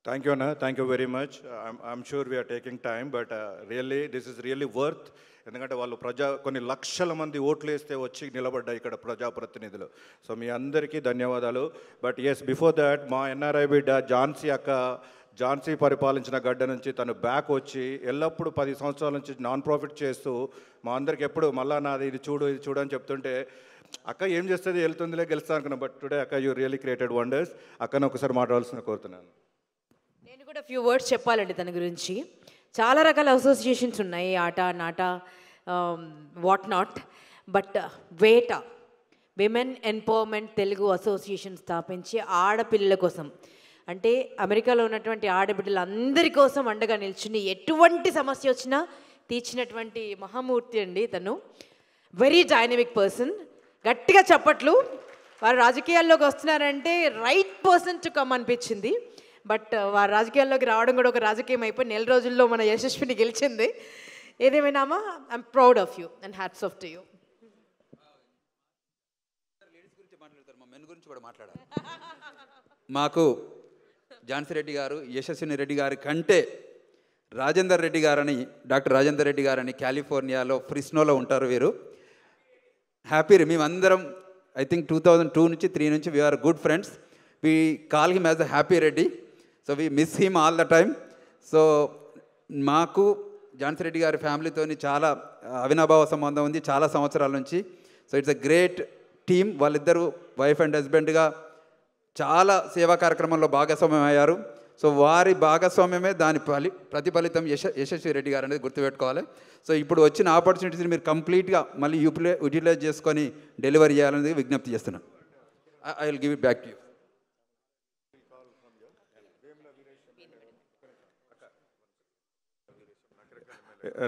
Thank you, Anna. Thank you very much. I'm sure we are taking time, but really, this is really worth. ఎందుకంటే వాళ్ళు కొన్ని లక్షల మంది ఓట్లు వేస్తే వచ్చి నిలబడ్డాయి ఇక్కడ ప్రజాప్రతినిధులు. సో మీ అందరికీ ధన్యవాదాలు. బట్ ఎస్, బిఫోర్ దాట్ మా ఎన్ఆర్ఐ బిడ్డ ఝాన్సీ పరిపాలించిన గడ్డ నుంచి తను బ్యాక్ వచ్చి ఎల్లప్పుడూ 10 సంవత్సరాల నుంచి నాన్ ప్రాఫిట్ చేస్తూ మా అందరికి ఎప్పుడు మళ్ళా నాది ఇది చూడు అని చెప్తుంటే అక్క ఏం చేస్తుంది, వెళ్తుందిలే గెలుస్తా అనుకున్నా. బట్ టుడే అక్క యూ రియలీ క్రియేటెడ్ వండర్స్. అక్కను ఒకసారి మాట్లాడాల్సిన కోరుతున్నాను. నేను కూడా ఫ్యూ వర్డ్స్ చెప్పాలండి తన గురించి. చాలా రకాల అసోసియేషన్స్ ఉన్నాయి, ఆట నాట వాట్ నాట్. బట్ వేట విమెన్ ఎంపవర్మెంట్ తెలుగు అసోసియేషన్ స్థాపించి ఆడపిల్లల కోసం, అంటే అమెరికాలో ఉన్నటువంటి ఆడబిడ్డలందరి కోసం అండగా నిల్చుని ఎటువంటి సమస్య వచ్చినా తీర్చినటువంటి మహామూర్తి అండి తను. Very dynamic person. గట్టిగా చప్పట్లు. వారు రాజకీయాల్లోకి వస్తున్నారంటే రైట్ పర్సన్ టు కమ్ అనిపించింది. బట్ వారు రాజకీయాల్లోకి రావడం కూడా ఒక రాజకీయం అయిపోయి 4 రోజుల్లో మన యశస్విని గెలిచింది. ఏదేమైనామా I'm proud of you and hats off to you. Ladies గురించి మాట్లాడతారు, మా మెన్ గురించి కూడా మాట్లాడాలి. మాకు ఝాన్సీ రెడ్డి గారు, యశస్విని రెడ్డి గారి కంటే డాక్టర్ రాజేందర్ రెడ్డి గారని కాలిఫోర్నియాలో ఫ్రిస్నోలో ఉంటారు వీరు. హ్యాపీ. మేమందరం ఐ థింక్ 2002 నుంచి 3 నుంచి we are good friends. We call him as a happy Reddy. So we miss him all the time. So మాకు ఝాన్సీ రెడ్డి గారి ఫ్యామిలీతోని చాలా అవినాభావ సంబంధం ఉంది చాలా సంవత్సరాల నుంచి. So it's a great team. వాళ్ళిద్దరూ వైఫ్ అండ్ హస్బెండ్గా చాలా సేవా కార్యక్రమంలో భాగస్వామ్యం అయ్యారు. సో వారి భాగస్వామ్యమే దాని ప్రతిఫలితం యశస్వి రెడ్డి గారు అనేది గుర్తుపెట్టుకోవాలి. సో ఇప్పుడు వచ్చిన ఆపర్చునిటీస్ని మీరు కంప్లీట్గా మళ్ళీ యూటిలైజ్ చేసుకొని డెలివరీ చేయాలనేది విజ్ఞప్తి చేస్తున్నాను. I will give it back to you.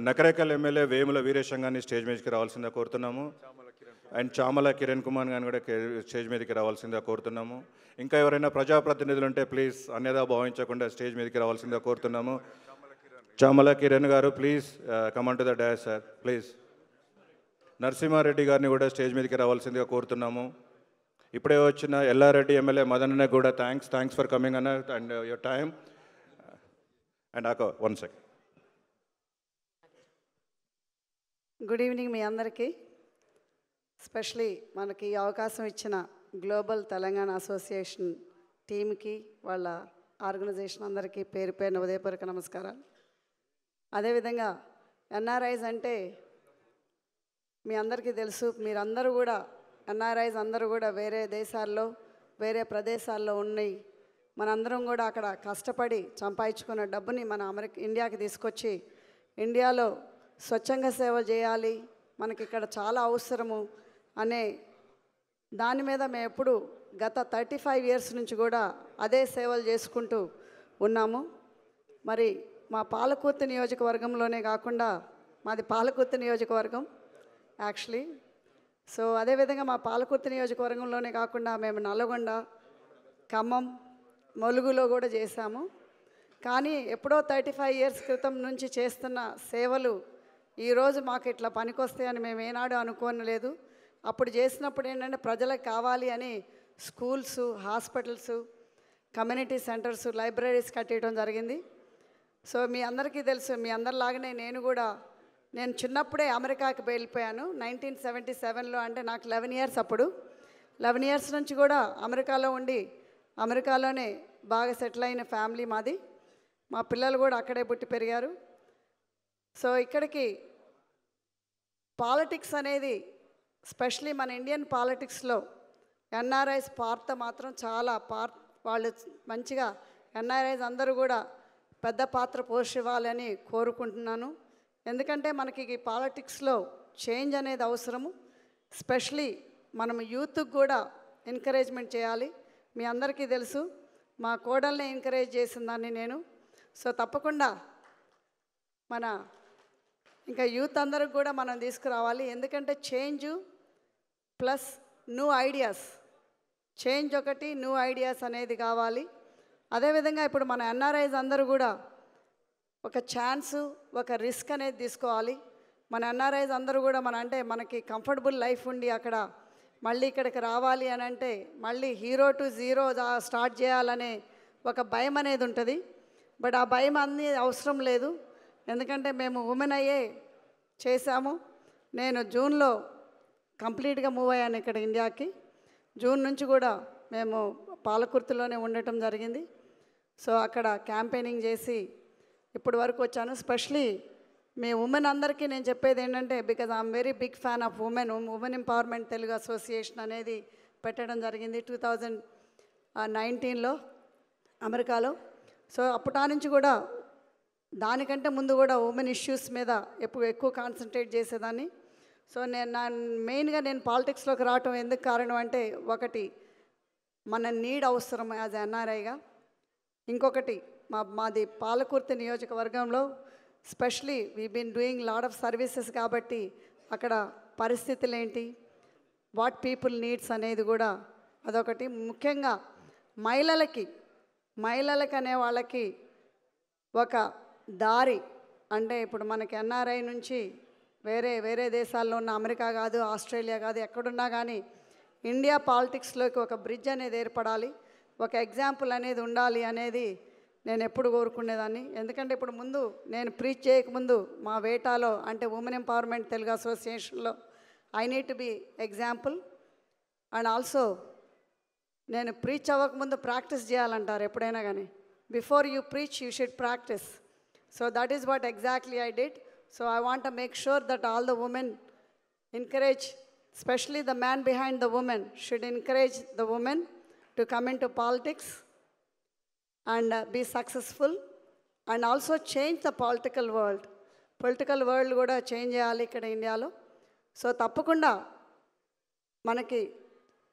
Nakrekal MLA Vemula Veeresham గారిని స్టేజ్ మీదకి రావాల్సిందిగా కోరుతున్నాము. అండ్ చామల కిరణ్ కుమార్ గారిని కూడా స్టేజ్ మీదకి రావాల్సిందిగా కోరుతున్నాము. ఇంకా ఎవరైనా ప్రజాప్రతినిధులు ఉంటే ప్లీజ్ అన్యదా భావించకుండా స్టేజ్ మీదకి రావాల్సిందిగా కోరుతున్నాము. Chamala Kiran garu please come on to the dash sir please. Narasimhareddy గారిని కూడా స్టేజ్ మీదకి రావాల్సిందిగా కోరుతున్నాము. ఇప్పుడే వచ్చిన ఎల్లారెడ్డి ఎమ్మెల్యే మదన్న కూడా థ్యాంక్స్ ఫర్ కమింగ్ అన్న అండ్ యువర్ టైమ్. అండ్ ఆకో 1 సెకండ్. గుడ్ ఈవినింగ్ మీ అందరికీ. స్పెషలీ మనకి ఈ అవకాశం ఇచ్చిన గ్లోబల్ తెలంగాణ అసోసియేషన్ టీమ్కి, వాళ్ళ ఆర్గనైజేషన్ అందరికీ పేరు పేరున ఉదయపూర్వక నమస్కారాలు. అదేవిధంగా ఎన్ఆర్ఐస్ అంటే మీ అందరికీ తెలుసు. మీరందరూ కూడా ఎన్ఆర్ఐస్ అందరూ కూడా వేరే దేశాల్లో వేరే ప్రదేశాల్లో ఉన్నాయి. మనందరం కూడా అక్కడ కష్టపడి సంపాదించుకున్న డబ్బుని మన ఇండియాకి తీసుకొచ్చి ఇండియాలో స్వచ్ఛంగా సేవ చేయాలి, మనకి ఇక్కడ చాలా అవసరము అనే దాని మీద మేము ఎప్పుడు గత 35 ఇయర్స్ నుంచి కూడా అదే సేవలు చేసుకుంటూ ఉన్నాము. మరి మా పాలకుర్తి నియోజకవర్గంలోనే కాకుండా, మాది పాలకుర్తి నియోజకవర్గం యాక్చువల్లీ. సో అదేవిధంగా మా పాలకుర్తి నియోజకవర్గంలోనే కాకుండా మేము నల్గొండ, ఖమ్మం, ములుగులో కూడా చేశాము. కానీ ఎప్పుడో 35 ఇయర్స్ క్రితం నుంచి చేస్తున్న సేవలు ఈరోజు మాకు ఇట్లా పనికొస్తాయని మేము ఏనాడు అనుకోనలేదు. అప్పుడు చేసినప్పుడు ఏంటంటే ప్రజలకు కావాలి అని schools, hospitals, community centres, libraries కట్టేయడం జరిగింది. సో మీ అందరికీ తెలుసు, మీ అందరిలాగానే నేను చిన్నప్పుడే అమెరికాకి వెళ్ళిపోయాను 1977లో. అంటే నాకు 11 ఇయర్స్. అప్పుడు 11 ఇయర్స్ నుంచి కూడా అమెరికాలో ఉండి అమెరికాలోనే బాగా సెటిల్ అయిన ఫ్యామిలీ మాది. మా పిల్లలు కూడా అక్కడే పుట్టి పెరిగారు. సో ఇక్కడికి పాలిటిక్స్ అనేది స్పెషలీ మన ఇండియన్ పాలిటిక్స్లో ఎన్ఆర్ఐస్ పాత్ర మాత్రం చాలా వాళ్ళు మంచిగా ఎన్ఆర్ఐస్ అందరూ కూడా పెద్ద పాత్ర పోషివ్వాలని కోరుకుంటున్నాను. ఎందుకంటే మనకి ఈ పాలిటిక్స్లో చేంజ్ అనేది అవసరము. స్పెషలీ మనం యూత్కి కూడా ఎంకరేజ్మెంట్ చేయాలి. మీ అందరికీ తెలుసు, మా కోడల్ని ఎంకరేజ్ చేసిందాన్ని నేను. సో తప్పకుండా మన ఇంకా యూత్ అందరికి కూడా మనం తీసుకురావాలి. ఎందుకంటే change plus new ideas, change ఒకటి, న్యూ ఐడియాస్ అనేది కావాలి. అదేవిధంగా ఇప్పుడు మన ఎన్ఆర్ఐస్ అందరూ కూడా ఒక ఛాన్సు, ఒక రిస్క్ అనేది తీసుకోవాలి. మన ఎన్ఆర్ఐస్ అందరూ కూడా మనకి కంఫర్టబుల్ లైఫ్ ఉండి అక్కడ మళ్ళీ ఇక్కడికి రావాలి అని అంటే మళ్ళీ 0 to 0 స్టార్ట్ చేయాలనే ఒక భయం అనేది ఉంటుంది. బట్ ఆ భయం అనేది అవసరం లేదు, ఎందుకంటే మేము ఉమెన్ అయ్యే చేశాము. నేను జూన్లో కంప్లీట్గా మూవ్ అయ్యాను ఇక్కడ ఇండియాకి. జూన్ నుంచి కూడా మేము పాలకుర్తిలోనే ఉండటం జరిగింది. సో అక్కడ క్యాంపెయినింగ్ చేసి ఇప్పటి వరకు వచ్చాను. స్పెషలీ మీ ఉమెన్ అందరికీ నేను చెప్పేది ఏంటంటే, because I'm very big fan of women empowerment Telugu association అనేది పెట్టడం జరిగింది 2019లో అమెరికాలో. సో అప్పటి నుంచి కూడా దానికంటే ముందు కూడా ఉమెన్ ఇష్యూస్ మీద ఎక్కువ కాన్సన్ట్రేట్ చేసేదాన్ని. సో మెయిన్గా నేను పాలిటిక్స్లోకి రావటం ఎందుకు కారణం అంటే, ఒకటి మన నీడ్ అవసరం యాజ్ ఎన్ఆర్ఐగా. ఇంకొకటి మాది పాలకుర్తి నియోజకవర్గంలో specially we been doing lot of services కాబట్టి అక్కడ పరిస్థితులు ఏంటి, వాట్ పీపుల్ నీడ్స్ అనేది కూడా అదొకటి. ముఖ్యంగా మహిళలకి అనే వాళ్ళకి ఒక దారి అంటే, ఇప్పుడు మనకి ఎన్ఆర్ఐ నుంచి వేరే దేశాల్లో ఉన్న అమెరికా కాదు, ఆస్ట్రేలియా కాదు, ఎక్కడున్నా కానీ ఇండియా పాలిటిక్స్లోకి ఒక బ్రిడ్జ్ అనేది ఏర్పడాలి, ఒక ఎగ్జాంపుల్ అనేది ఉండాలి అనేది నేను ఎప్పుడు కోరుకునేదాన్ని. ఎందుకంటే ఇప్పుడు ముందు నేను ప్రీచ్ చేయకముందు మా వేటాలో అంటే ఉమెన్ ఎంపవర్మెంట్ తెలుగు అసోసియేషన్లో I need to be example. And also నేను ప్రీచ్ అవ్వకముందు ప్రాక్టీస్ చేయాలంటారు ఎప్పుడైనా కానీ. Before you preach you should practise. So that is what exactly I did. So I want to make sure that all the women encourage, especially the man behind the woman should encourage the women to come into politics and be successful and also change the political world. Political world కూడా change చేయాలి ఇక్కడ ఇండియాలో. So తప్పకుండా మనకి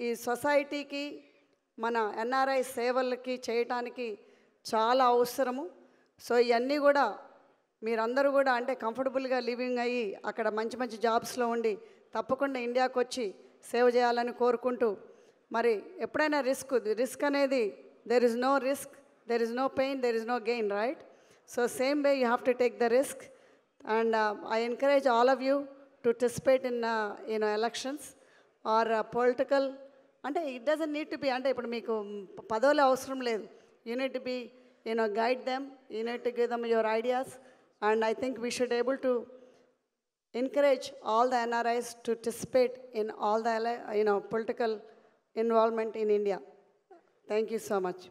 ఈ సొసైటీకి మన NRI సేవలకి చేయటానికి చాలా అవసరము. సో ఇవన్నీ కూడా మీరందరూ కూడా అంటే కంఫర్టబుల్గా లివింగ్ అయ్యి అక్కడ మంచి మంచి జాబ్స్లో ఉండి తప్పకుండా ఇండియాకి వచ్చి సేవ చేయాలని కోరుకుంటూ, మరి ఎప్పుడైనా రిస్క్ అనేది there is no risk, there is no pain, there is no gain, right? So same way you have to take the risk. And I encourage all of you to participate in elections or political. అంటే it doesn't need to be అంటే ఇప్పుడు మీకు పదవులు అవసరం లేదు. You need to be guide them, you need to give them your ideas. And I think we should able to encourage all the NRIs to participate in all the political involvement in India. Thank you so much.